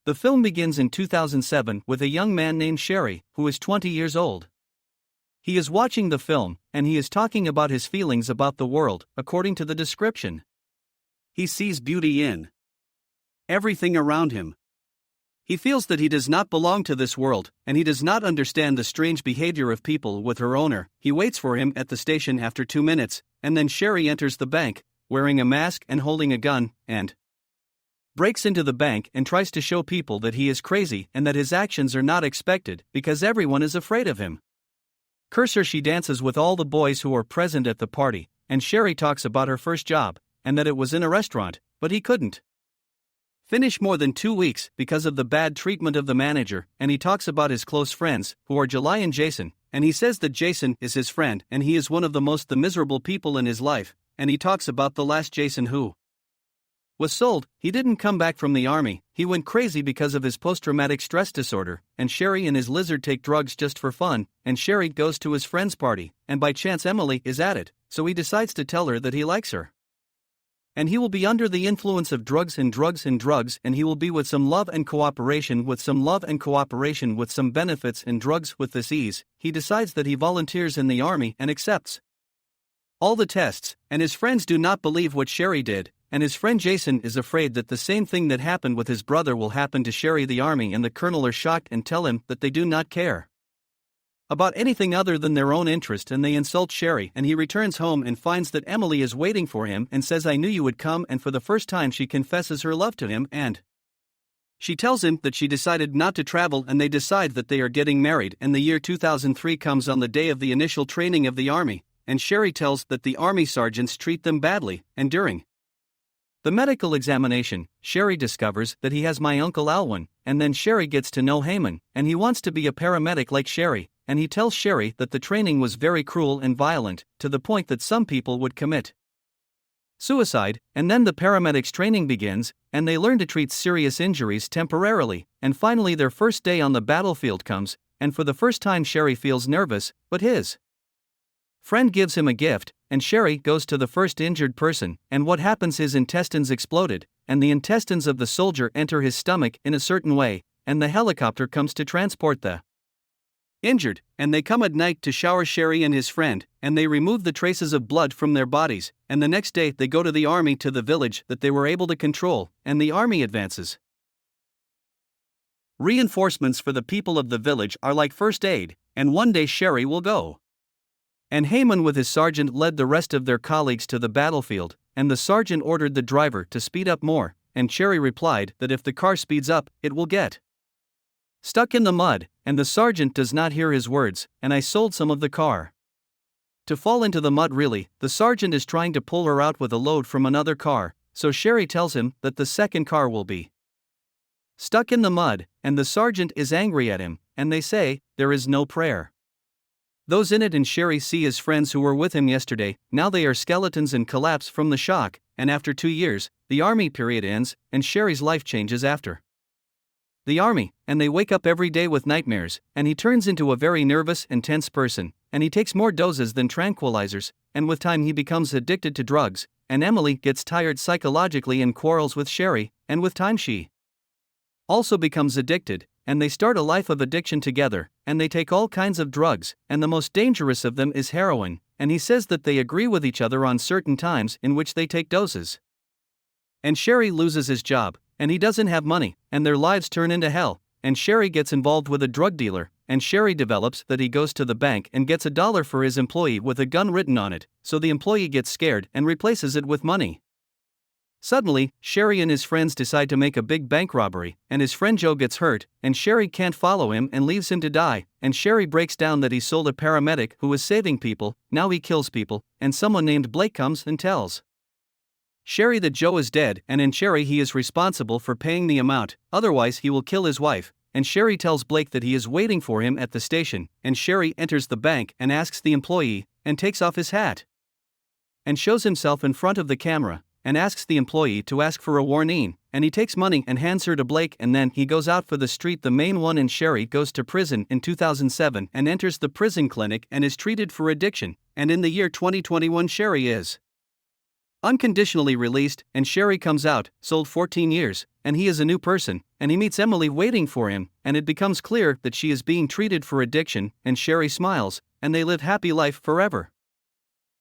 The film begins in 2007 with a young man named Sherry, who is 20 years old. He is watching the film, and he is talking about his feelings about the world, according to the description. He sees beauty in everything around him. He feels that he does not belong to this world, and he does not understand the strange behavior of people with her owner. He waits for him at the station after 2 minutes, and then Sherry enters the bank, wearing a mask and holding a gun, and breaks into the bank and tries to show people that he is crazy and that his actions are not expected because everyone is afraid of him. She dances with all the boys who are present at the party, and Sherry talks about her first job, and that it was in a restaurant, but he couldn't finish more than 2 weeks because of the bad treatment of the manager, and he talks about his close friends, who are July and Jason, and he says that Jason is his friend and he is one of the miserable people in his life, and he talks about the last Jason who was sold. He didn't come back from the army, he went crazy because of his post-traumatic stress disorder, and Sherry and his lizard take drugs just for fun, and Sherry goes to his friend's party, and by chance Emily is at it, so he decides to tell her that he likes her. And he will be under the influence of drugs, and he will be with some love and cooperation, with some benefits and drugs with this ease. He decides that he volunteers in the army and accepts all the tests, and his friends do not believe what Sherry did, and his friend Jason is afraid that the same thing that happened with his brother will happen to Sherry. The army and the colonel are shocked and tell him that they do not care about anything other than their own interest, and they insult Sherry, and he returns home and finds that Emily is waiting for him and says, "I knew you would come," and for the first time she confesses her love to him, and she tells him that she decided not to travel, and they decide that they are getting married. And the year 2003 comes on the day of the initial training of the army, and Sherry tells that the army sergeants treat them badly, and during the medical examination, Sherry discovers that he has my Uncle Alwyn, and then Sherry gets to know Heyman, and he wants to be a paramedic like Sherry, and he tells Sherry that the training was very cruel and violent, to the point that some people would commit suicide, and then the paramedics training begins, and they learn to treat serious injuries temporarily, and finally their first day on the battlefield comes, and for the first time Sherry feels nervous, but his friend gives him a gift, and Sherry goes to the first injured person, and what happens, his intestines exploded, and the intestines of the soldier enter his stomach in a certain way, and the helicopter comes to transport the injured, and they come at night to shower Sherry and his friend, and they remove the traces of blood from their bodies, and the next day they go to the army to the village that they were able to control, and the army advances. Reinforcements for the people of the village are like first aid, and one day Sherry will go. And Heyman with his sergeant led the rest of their colleagues to the battlefield, and the sergeant ordered the driver to speed up more, and Sherry replied that if the car speeds up, it will get stuck in the mud, and the sergeant does not hear his words, and I sold some of the car to fall into the mud. Really, the sergeant is trying to pull her out with a load from another car, so Sherry tells him that the second car will be stuck in the mud, and the sergeant is angry at him, and they say, there is no prayer. Those in it and Sherry see his friends who were with him yesterday, now they are skeletons and collapse from the shock, and after 2 years, the army period ends, and Sherry's life changes after the army, and they wake up every day with nightmares, and he turns into a very nervous and tense person, and he takes more doses than tranquilizers, and with time he becomes addicted to drugs, and Emily gets tired psychologically and quarrels with Sherry, and with time she also becomes addicted, and they start a life of addiction together, and they take all kinds of drugs, and the most dangerous of them is heroin, and he says that they agree with each other on certain times in which they take doses. And Sherry loses his job, and he doesn't have money, and their lives turn into hell, and Sherry gets involved with a drug dealer, and Sherry develops that he goes to the bank and gets $1 for his employee with a gun written on it, so the employee gets scared and replaces it with money. Suddenly, Sherry and his friends decide to make a big bank robbery, and his friend Joe gets hurt, and Sherry can't follow him and leaves him to die, and Sherry breaks down that he sold a paramedic who was saving people, now he kills people, and someone named Blake comes and tells Sherry that Joe is dead, and in Sherry he is responsible for paying the amount, otherwise he will kill his wife, and Sherry tells Blake that he is waiting for him at the station, and Sherry enters the bank and asks the employee, and takes off his hat, and shows himself in front of the camera, and asks the employee to ask for a warning, and he takes money and hands her to Blake, and then he goes out for the street. The main one, and Sherry goes to prison in 2007 and enters the prison clinic and is treated for addiction, and in the year 2021 Sherry is Unconditionally released, and Sherry comes out, sold 14 years, and he is a new person, and he meets Emily waiting for him, and it becomes clear that she is being treated for addiction, and Sherry smiles, and they live happy life forever.